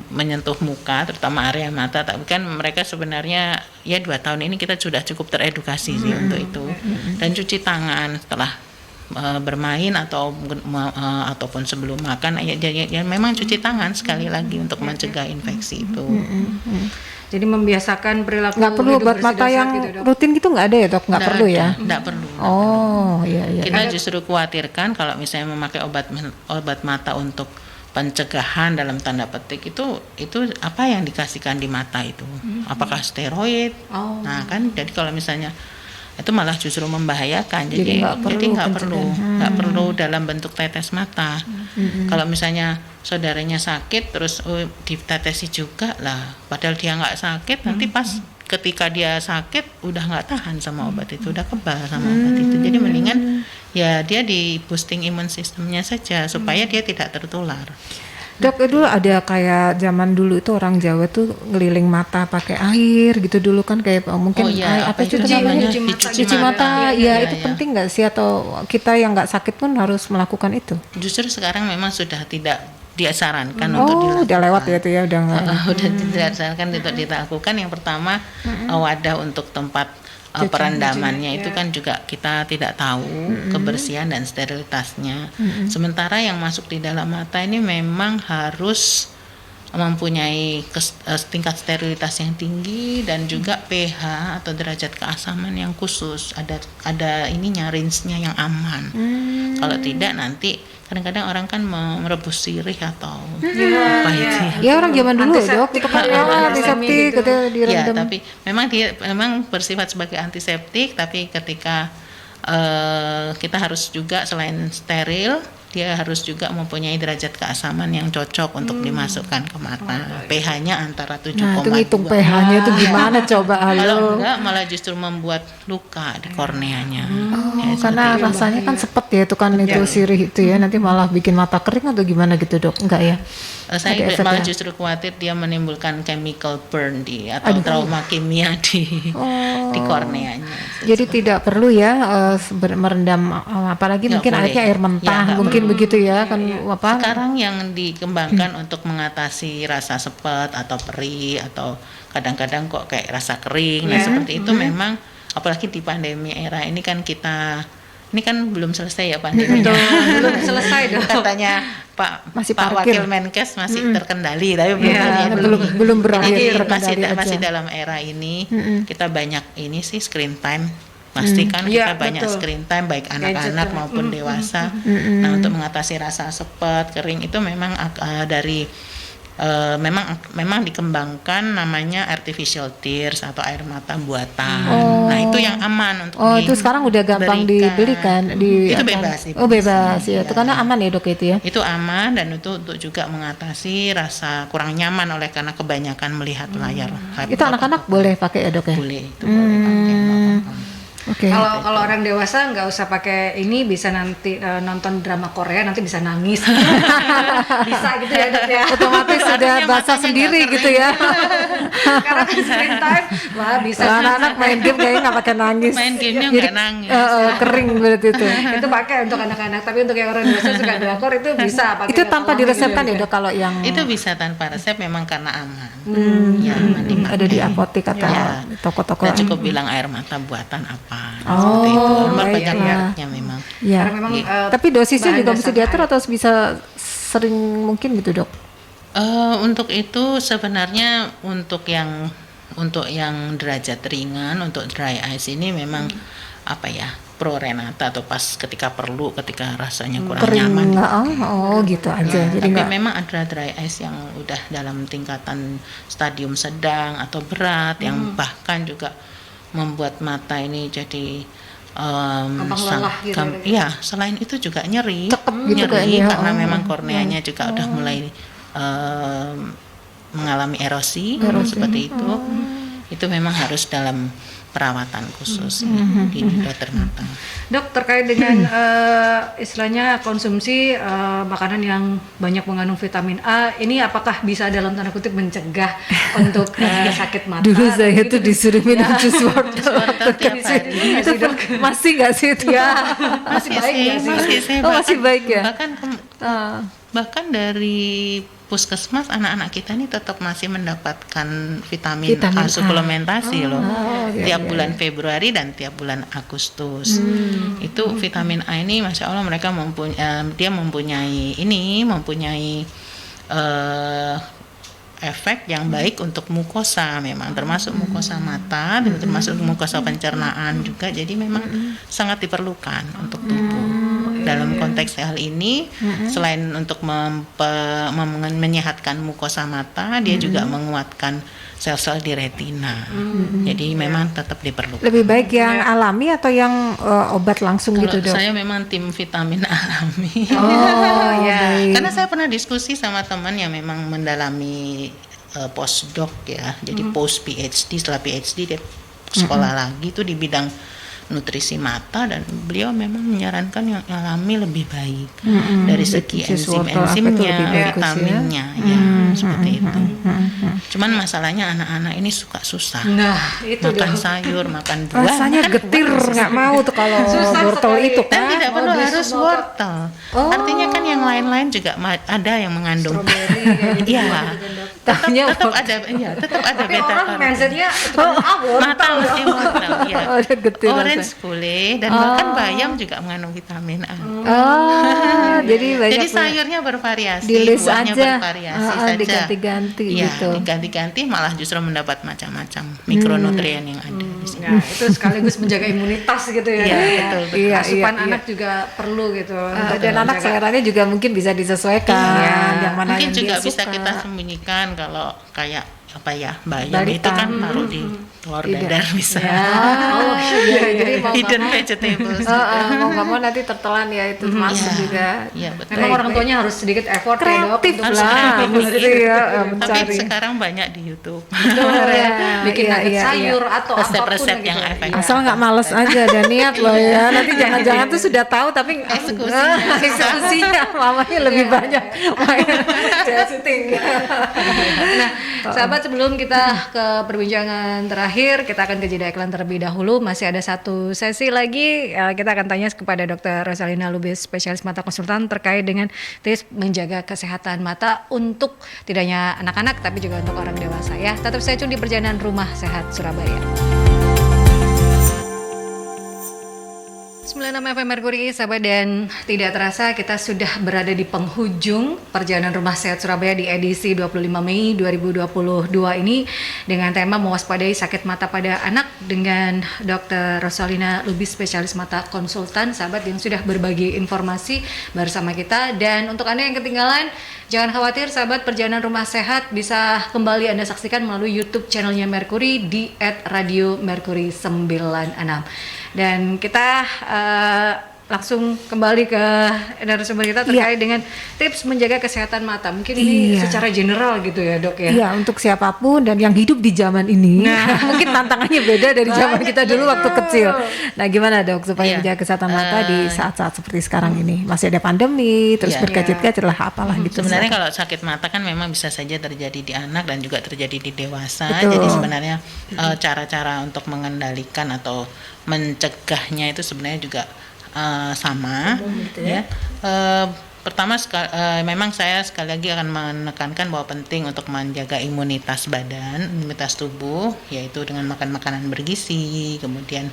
S1: menyentuh muka terutama area mata, tapi kan mereka sebenarnya ya 2 tahun ini kita sudah cukup teredukasi sih untuk itu. Dan cuci tangan setelah bermain ataupun sebelum makan ya memang cuci tangan sekali lagi untuk mencegah infeksi itu.
S3: Jadi membiasakan perilaku
S2: Nggak perlu
S3: hidup
S2: obat
S3: bersih
S2: mata
S3: dan sehat
S2: yang
S3: gitu, Dok.
S2: rutin gitu nggak ada ya dok? Nggak perlu ya?
S1: Nggak perlu.
S2: Oh iya iya.
S1: Kita justru khawatirkan kalau misalnya memakai obat mata untuk pencegahan dalam tanda petik itu apa yang dikasihkan di mata itu, apakah steroid?
S3: Oh.
S1: Nah kan jadi kalau misalnya itu malah justru membahayakan.
S2: Jadi
S1: Jadi
S2: nggak perlu
S1: nggak perlu dalam bentuk tetes mata. Kalau misalnya saudaranya sakit terus ditetesi juga lah, padahal dia nggak sakit, nanti pas ketika dia sakit udah nggak tahan sama obat itu, udah kebal sama obat itu. Jadi mendingan ya dia di boosting imun sistemnya saja supaya dia tidak tertular.
S2: Dok, itu ada kayak zaman dulu itu orang Jawa tuh ngeliling mata pakai air gitu dulu kan kayak mungkin air, apa itu namanya? Cuci mata. Ya, itu penting nggak sih atau kita yang nggak sakit pun harus melakukan itu?
S1: Justru sekarang memang sudah tidak disarankan untuk
S2: Oh,
S1: dilakukan.
S2: udah lewat ya itu ya udah nggak.
S1: Udah disarankan untuk dilakukan. Yang pertama wadah untuk tempat perendamannya itu kan juga kita tidak tahu kebersihan dan sterilitasnya. Sementara yang masuk di dalam mata ini memang harus mempunyai tingkat sterilitas yang tinggi dan juga pH atau derajat keasaman yang khusus. Ada ininya range-nya yang aman. Kalau tidak nanti kadang-kadang orang kan merebus sirih atau apa itu ya.
S2: Ya orang zaman dulu ya dok, itu kan ya antiseptik gitu
S1: Ya,
S2: direndam.
S1: tapi memang bersifat sebagai antiseptik, tapi ketika kita harus juga selain steril, dia harus juga mempunyai derajat keasaman yang cocok untuk dimasukkan ke mata. pH-nya antara 7,2.
S2: Nah itu ngitung pH-nya itu gimana coba
S1: Kalau
S2: halo.
S1: enggak malah justru membuat luka di korneanya.
S2: Oh, karena rasanya kan sepet ya itu kan itu sirih itu ya nanti malah bikin mata kering atau gimana gitu dok? Enggak ya?
S1: Saya
S2: Ada efeknya?
S1: malah justru khawatir dia menimbulkan chemical burn atau trauma kimia di korneanya.
S2: Jadi tidak perlu ya merendam apalagi
S1: Nggak
S2: mungkin
S1: boleh.
S2: airnya air
S1: Ya,
S2: mentah
S1: nggak
S2: mungkin begitu ya kan apa?
S1: Sekarang yang dikembangkan untuk mengatasi rasa sepet atau perih atau kadang-kadang kok kayak rasa kering. Nah, seperti itu memang apalagi di pandemi era ini kan ini kan belum selesai ya pandeminya.
S3: Belum selesai dok.
S1: Katanya Pak
S2: Masih
S1: Pak
S2: parkir.
S1: Wakil Menkes masih terkendali, tapi
S2: belum berakhir
S1: Jadi
S2: terkendali aja.
S1: masih dalam era ini kita banyak ini sih screen time pastikan
S3: Iya,
S1: kita banyak
S3: betul.
S1: screen time baik anak-anak maupun dewasa. Nah, untuk mengatasi rasa sepet, kering itu memang memang dikembangkan namanya artificial tears atau air mata buatan. Nah, itu yang aman untuk
S2: itu sekarang udah gampang
S1: diberikan.
S2: dibeli kan?
S1: Itu bebas.
S2: Oh bebas ya, itu karena aman ya dok itu ya?
S1: Itu aman dan itu untuk juga mengatasi rasa kurang nyaman oleh karena kebanyakan melihat layar laptop.
S2: Itu anak-anak boleh pakai ya dok ya?
S1: Boleh, itu boleh pakai, nggak apa-apa.
S2: Oke.
S3: Kalau orang dewasa nggak usah pakai ini, bisa nanti nonton drama Korea nanti bisa nangis. Bisa gitu ya dok ya.
S2: Otomatis sudah
S1: Harusnya
S2: basah
S1: matanya
S2: sendiri
S1: nggak
S2: gitu ya.
S3: Karena kan screen time, wah bisa.
S2: Kalau anak-anak main game kayaknya nggak pakai nangis.
S1: Main gamenya
S2: Jadi,
S1: nggak nangis.
S2: kering berarti itu.
S3: Itu pakai untuk anak-anak, tapi untuk yang orang dewasa suka drakor itu bisa pakai.
S2: Itu tanpa
S3: lama gitu
S2: diresepkan
S3: ya.
S2: ya dok kalau yang
S1: Itu bisa tanpa resep memang karena aman. Ya, aman dipakai.
S2: ada di apotek atau
S1: Ya.
S2: toko-toko.
S1: Dan cukup bilang air mata buatan apa.
S2: Oh,
S1: Seperti itu. Nomor
S2: baiklah.
S1: banyak mereknya memang.
S2: Ya.
S3: Karena memang
S2: Tapi dosisnya
S3: bahan
S2: juga bisa
S3: dasar
S2: diatur
S3: air.
S2: atau bisa sering mungkin gitu dok?
S1: Untuk itu sebenarnya untuk yang derajat ringan, untuk dry ice ini memang apa ya, pro renata atau pas ketika rasanya kurang
S2: Kering
S1: nyaman.
S2: nggak? Oh gitu aja. Jadi
S1: Tapi
S2: nggak.
S1: memang ada dry ice yang udah dalam tingkatan stadium sedang atau berat yang bahkan juga membuat mata ini jadi
S3: Gampang lelah gitu
S1: iya, selain itu juga nyeri,
S2: Cekep gitu kayaknya.
S1: karena memang korneanya juga udah mulai mengalami erosi. Seperti itu. Itu memang harus dalam perawatan khusus di dokter mata.
S3: Dok, terkait dengan istilahnya konsumsi makanan yang banyak mengandung vitamin A, ini apakah bisa dalam tanda kutip mencegah untuk sakit mata?
S2: Dulu saya
S3: Gitu.
S2: tuh disuruh minum jus wortel.
S1: wortel tiap hari.
S2: Itu masih nggak sih itu?
S3: Ya, masih baik
S1: sih,
S3: nggak sih?
S2: Oh, masih baik ya?
S1: Bahkan dari puskesmas anak-anak kita ini tetap masih mendapatkan vitamin
S2: Vitamin A.
S1: A suplementasi loh.
S2: iya,
S1: Tiap bulan Februari dan tiap bulan Agustus. Itu vitamin A ini Masya Allah mereka mempunyai efek yang baik untuk mukosa, memang termasuk mukosa mata dan termasuk mukosa pencernaan juga, jadi memang sangat diperlukan untuk tubuh. Dalam konteks hal ini selain untuk menyehatkan mukosa mata, dia juga menguatkan sel-sel di retina. Jadi memang tetap diperlukan.
S2: Lebih baik yang alami atau yang obat langsung
S1: Kalau
S2: gitu dok?
S1: saya memang tim vitamin alami.
S2: Oh ya.
S1: Karena saya pernah diskusi sama teman yang memang mendalami postdoc ya, jadi post PhD, setelah PhD dia sekolah lagi tuh di bidang nutrisi mata, dan beliau memang menyarankan yang alami lebih baik dari segi
S2: Jus wortel apa itu
S1: enzim-enzimnya,
S2: lebih bagus ya?
S1: vitaminnya, ya seperti itu. Cuman masalahnya anak-anak ini suka susah.
S3: Nah, itu
S1: Makan
S3: dong.
S1: sayur, makan buah.
S2: Rasanya
S1: makan
S2: getir, nggak mau tuh kalau
S3: Susah
S2: wortel
S3: sekali.
S2: itu
S1: Dan
S2: kan.
S1: tidak perlu harus wortel. Artinya kan yang lain-lain juga ada yang mengandung.
S3: Strawberry kayak gitu.
S1: Iya.
S2: Tahunya
S1: Tetap ada, iya, tetap ada
S3: Tapi
S1: beta
S3: orang
S1: karotin.
S3: mindsetnya wortel.
S1: Mata mesti wortel, iya.
S2: Oh, ada getir
S1: Orange boleh, dan bahkan bayam juga mengandung vitamin A.
S2: Oh, jadi banyak.
S1: Jadi sayurnya bervariasi,
S2: di list
S1: buahnya
S2: aja,
S1: bervariasi saja.
S2: diganti-ganti
S1: Iya,
S2: gitu.
S1: diganti-ganti malah justru mendapat macam-macam mikronutrien yang ada di sini.
S3: Nah, itu sekaligus menjaga imunitas gitu ya.
S1: Iya,
S3: dok ya.
S1: betul, betul.
S2: Iya,
S3: Asupan
S2: iya,
S3: anak juga perlu gitu. untuk
S2: Dan anak
S3: menjaga.
S2: seleranya juga mungkin bisa disesuaikan.
S1: Iya,
S2: Yang mana
S1: mungkin
S2: yang
S1: juga
S2: dia
S1: bisa
S2: suka.
S1: kita sembunyikan kalau kayak apa ya, bayam
S2: Balita.
S1: itu kan taruh di telur dadar bisa.
S2: Oh, iya, jadi mau
S1: Hidden vegetables.
S2: mau nggak mau nanti tertelan ya itu masuk
S1: Iya.
S2: juga.
S1: Iya, betul.
S3: Memang orang tuanya harus sedikit effort ya dok.
S2: Kreatif
S3: untuk
S2: lah, mesti ya
S1: Tapi
S2: mencari.
S1: sekarang banyak di YouTube.
S3: bikin
S2: Iya,
S3: nugget
S2: iya,
S3: sayur atau
S1: Resep-resep
S3: apapun
S1: yang
S3: gitu.
S1: efektif.
S2: Asal nggak males aja, ada niat loh ya. Nanti jangan-jangan tuh sudah tahu tapi eksekusinya mamanya lebih banyak main casting.
S3: Nah, sahabat, sebelum kita ke perbincangan terakhir, kita akan ke jeda iklan terlebih dahulu. Masih ada satu sesi lagi. Kita akan tanya kepada Dr. Rosalina Lubis, spesialis mata konsultan terkait dengan tips menjaga kesehatan mata untuk tidak hanya anak-anak tapi juga untuk orang dewasa ya. Tetap stay tune di perjalanan Rumah Sehat Surabaya. 96 FM Merkuri, sahabat, dan tidak terasa kita sudah berada di penghujung perjalanan Rumah Sehat Surabaya di edisi 25 Mei 2022 ini dengan tema mewaspadai sakit mata pada anak dengan Dr. Rosalina Lubis, spesialis mata konsultan, sahabat, yang sudah berbagi informasi bersama kita. Dan untuk Anda yang ketinggalan, jangan khawatir sahabat, perjalanan Rumah Sehat bisa kembali Anda saksikan melalui YouTube channelnya Merkuri di @radiomerkuri96. Dan kita langsung kembali ke narasumber kita terkait dengan tips menjaga kesehatan mata. Mungkin ini secara general gitu ya, Dok ya.
S2: Iya, untuk siapapun dan yang hidup di zaman ini. Mungkin tantangannya beda dari zaman kita dulu waktu kecil. Nah, gimana, Dok, supaya menjaga kesehatan mata di saat-saat seperti sekarang ini? Masih ada pandemi, terus berkecil-kecil lah apalah gitu.
S1: Sebenarnya kalau sakit mata kan memang bisa saja terjadi di anak dan juga terjadi di dewasa.
S2: Betul.
S1: Jadi sebenarnya cara-cara untuk mengendalikan atau mencegahnya itu sebenarnya juga sama, ya. Pertama memang saya sekali lagi akan menekankan bahwa penting untuk menjaga imunitas badan, imunitas tubuh, yaitu dengan makan makanan bergizi, kemudian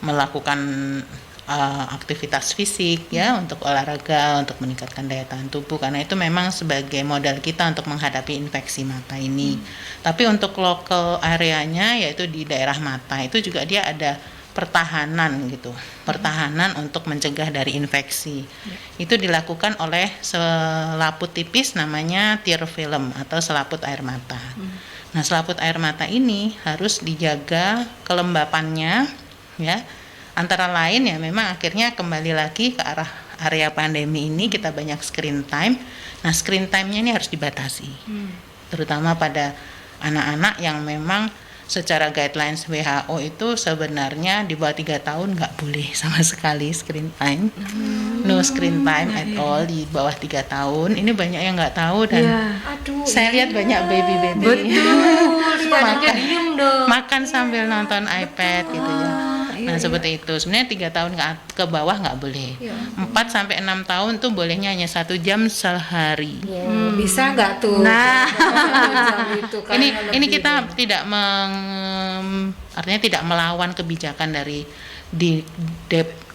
S1: melakukan aktivitas fisik, ya, untuk olahraga, untuk meningkatkan daya tahan tubuh, karena itu memang sebagai modal kita untuk menghadapi infeksi mata ini. Tapi untuk lokal areanya, yaitu di daerah mata, itu juga dia ada pertahanan gitu, pertahanan untuk mencegah dari infeksi. Itu dilakukan oleh selaput tipis namanya tear film atau selaput air mata. Nah, selaput air mata ini harus dijaga kelembapannya, ya. Antara lain ya memang akhirnya kembali lagi ke arah area pandemi ini, kita banyak screen time. Nah, screen time-nya ini harus dibatasi. Terutama pada anak-anak yang memang secara guidelines WHO itu sebenarnya di bawah 3 tahun nggak boleh sama sekali screen time. No screen time at all di bawah 3 tahun. Ini banyak yang nggak tahu dan saya lihat banyak baby-baby makan sambil nonton iPad gitu ya. Nah, seperti itu. Sebenarnya 3 tahun ke bawah nggak boleh. 4-6 tahun tuh bolehnya hanya 1 jam sehari.
S2: Bisa nggak tuh?
S1: Nah, ini kita tidak artinya tidak melawan kebijakan dari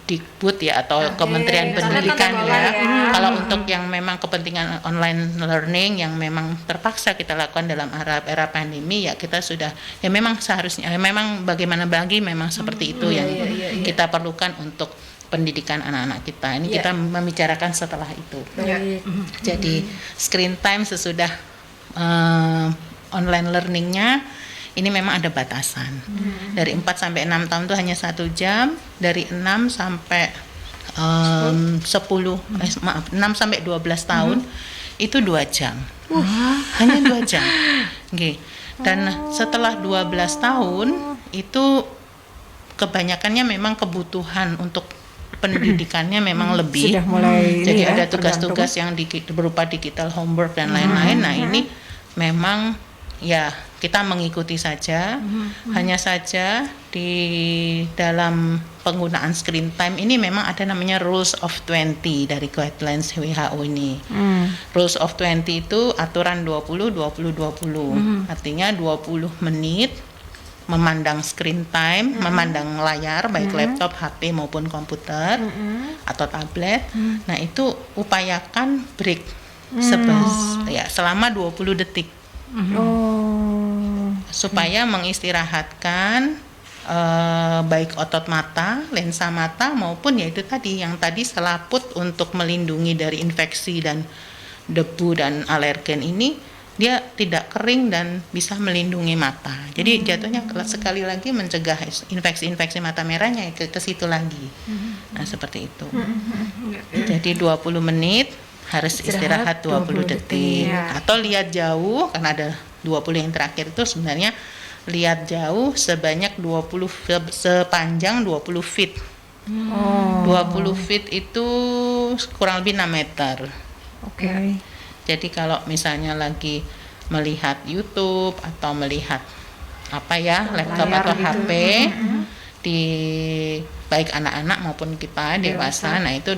S1: Dikbud ya atau Kementerian Pendidikan ya. Kalau untuk yang memang kepentingan online learning yang memang terpaksa kita lakukan dalam era pandemi, ya kita sudah ya memang seharusnya memang bagaimana bagi memang seperti itu yang kita perlukan untuk pendidikan anak-anak kita. Ini kita membicarakan setelah itu. Jadi screen time sesudah online learningnya ini memang ada batasan. Dari 4-6 tahun itu hanya 1 jam, dari 6 sampai 12 tahun itu 2 jam. Hanya 2 jam. Okay. Dan setelah 12 tahun itu kebanyakannya memang kebutuhan untuk pendidikannya memang lebih.
S2: Sudah mulai
S1: jadi ada tugas-tugas yang berupa digital homework dan lain-lain. Nah, ini memang ya kita mengikuti saja. Hanya saja di dalam penggunaan screen time ini memang ada namanya rules of 20 dari guidelines WHO ini. Rules of 20 itu aturan 20-20-20. Artinya 20 menit memandang screen time, memandang layar baik laptop, HP maupun komputer atau tablet. Nah, itu upayakan break selama 20 detik. Supaya mengistirahatkan baik otot mata, lensa mata maupun yaitu tadi yang tadi selaput untuk melindungi dari infeksi dan debu dan alergen ini, dia tidak kering dan bisa melindungi mata. Jadi jatuhnya sekali lagi mencegah infeksi-infeksi mata merahnya ke situ lagi. Nah, seperti itu. Jadi 20 menit harus istirahat 20 detik. Atau lihat jauh, karena ada 20 yang terakhir itu sebenarnya lihat jauh sebanyak 20 sepanjang 20 feet. 20 feet itu kurang lebih 6 meter.
S2: Oke.
S1: Jadi kalau misalnya lagi melihat YouTube atau melihat laptop atau HP, baik anak-anak maupun kita dewasa. Nah itu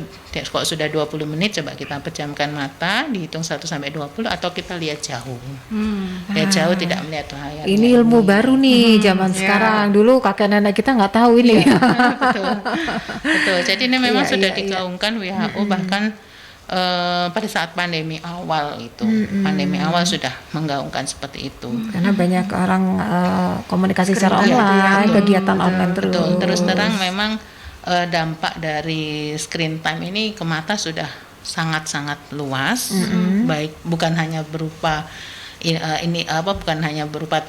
S1: kalau sudah 20 menit coba kita pejamkan mata, dihitung 1 sampai 20 atau kita lihat jauh. Lihat jauh, tidak melihat layar.
S2: Ini ilmu baru nih zaman sekarang. Dulu kakek nenek kita nggak tahu ini.
S1: Betul. Betul. Jadi ini memang
S2: Iya,
S1: sudah
S2: iya, iya.
S1: digaungkan WHO bahkan pada saat pandemi awal itu. Pandemi awal sudah menggaungkan seperti itu.
S2: Karena banyak orang komunikasi secara
S1: Iya,
S2: online,
S1: betul.
S2: kegiatan online terus.
S1: Betul. Terus terang memang dampak dari screen time ini ke mata sudah sangat-sangat luas. Baik bukan hanya berupa bukan hanya berupa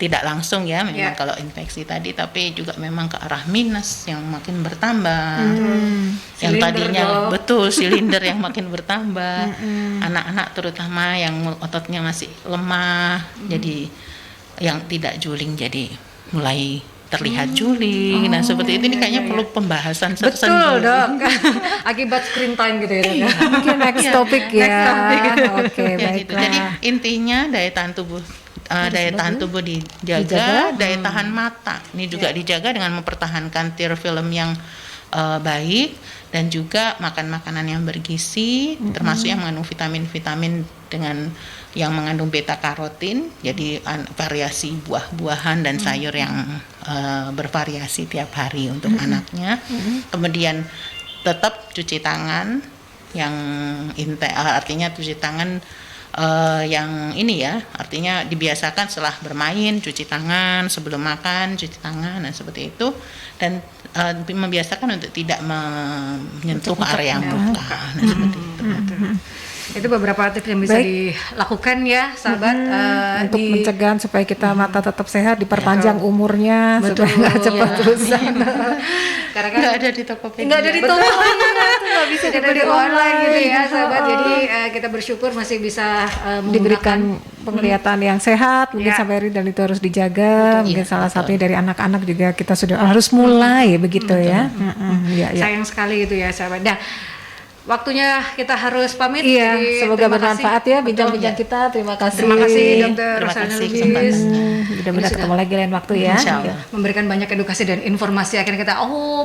S1: tidak langsung ya memang kalau infeksi tadi, tapi juga memang ke arah minus yang makin bertambah. Yang
S3: Silinder
S1: tadinya
S3: dong.
S1: betul silinder yang makin bertambah. Anak-anak terutama yang ototnya masih lemah, jadi yang tidak juling jadi mulai terlihat juling. Nah seperti itu, ini kayaknya perlu pembahasan
S3: Betul
S1: tersendiri.
S3: dok, akibat screen time gitu ya. Dok.
S2: Mungkin next topic ya.
S3: Next topic.
S2: Oke,
S1: Ya,
S2: baiklah.
S1: gitu. Jadi intinya daya tahan tubuh dijaga,
S2: Dijaga.
S1: daya tahan mata ini juga dijaga dengan mempertahankan tier film yang baik, dan juga makan makanan yang bergizi, termasuk yang mengandung vitamin-vitamin dengan yang mengandung beta karotin, jadi variasi buah-buahan dan sayur yang bervariasi tiap hari untuk anaknya. Kemudian tetap cuci tangan yang artinya cuci tangan yang ini ya, artinya dibiasakan setelah bermain cuci tangan, sebelum makan cuci tangan, dan seperti itu, dan membiasakan untuk tidak menyentuh area muka. Nah, seperti itu.
S3: Itu beberapa tips yang bisa dilakukan ya sahabat
S2: Untuk mencegah supaya kita mata tetap sehat, diperpanjang umurnya
S3: Betul.
S2: supaya nggak cepat rusak.
S3: karena kan
S1: Nggak ada di Tokopedia.
S3: nggak ada di toko, nggak bisa dibeli online gitu ya sahabat. Jadi kita bersyukur masih bisa
S2: Diberikan penglihatan yang sehat, mungkin
S3: Ya.
S2: sampai hari, dan itu harus dijaga. Mungkin
S1: Iya,
S2: salah
S1: betul.
S2: satunya dari anak-anak juga kita sudah harus mulai begitu ya. Ya, ya.
S3: sayang sekali gitu ya sahabat. Nah, waktunya kita harus pamit.
S2: Iya,
S3: Jadi,
S2: semoga
S3: terima
S2: bermanfaat
S3: kasih.
S2: ya bincang-bincang kita. Terima kasih.
S3: Terima kasih Dokter
S1: Terima
S3: Rosalina
S1: kasih
S3: Lubis.
S1: kesempatannya.
S2: Mudah-mudahan ketemu lagi lain waktu ya.
S1: Insya Allah.
S3: Memberikan banyak edukasi dan informasi, akhirnya kita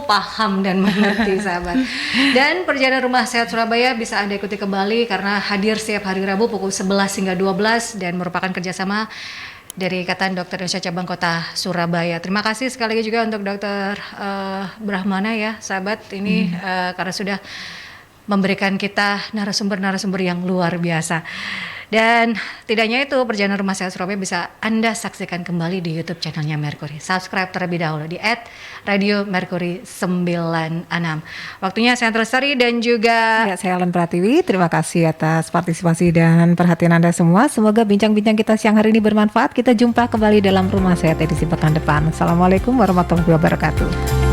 S3: paham dan mengerti sahabat. Dan perjalanan Rumah Sehat Surabaya bisa Anda ikuti kembali karena hadir setiap hari Rabu pukul 11 hingga 12 dan merupakan kerjasama dari Ikatan Dokter Indonesia Cabang Kota Surabaya. Terima kasih sekali lagi juga untuk Dokter Brahmana ya sahabat ini karena sudah memberikan kita narasumber-narasumber yang luar biasa. Dan tidaknya itu, perjalanan Rumah Sehat Surabaya bisa Anda saksikan kembali di YouTube channelnya Mercury. Subscribe terlebih dahulu di @radiomercury96. Waktunya saya Lestari dan juga
S2: Ya, saya Alan Pratiwi. Terima kasih atas partisipasi dan perhatian Anda semua. Semoga bincang-bincang kita siang hari ini bermanfaat. Kita jumpa kembali dalam Rumah Sehat edisi pekan depan. Assalamualaikum warahmatullahi wabarakatuh.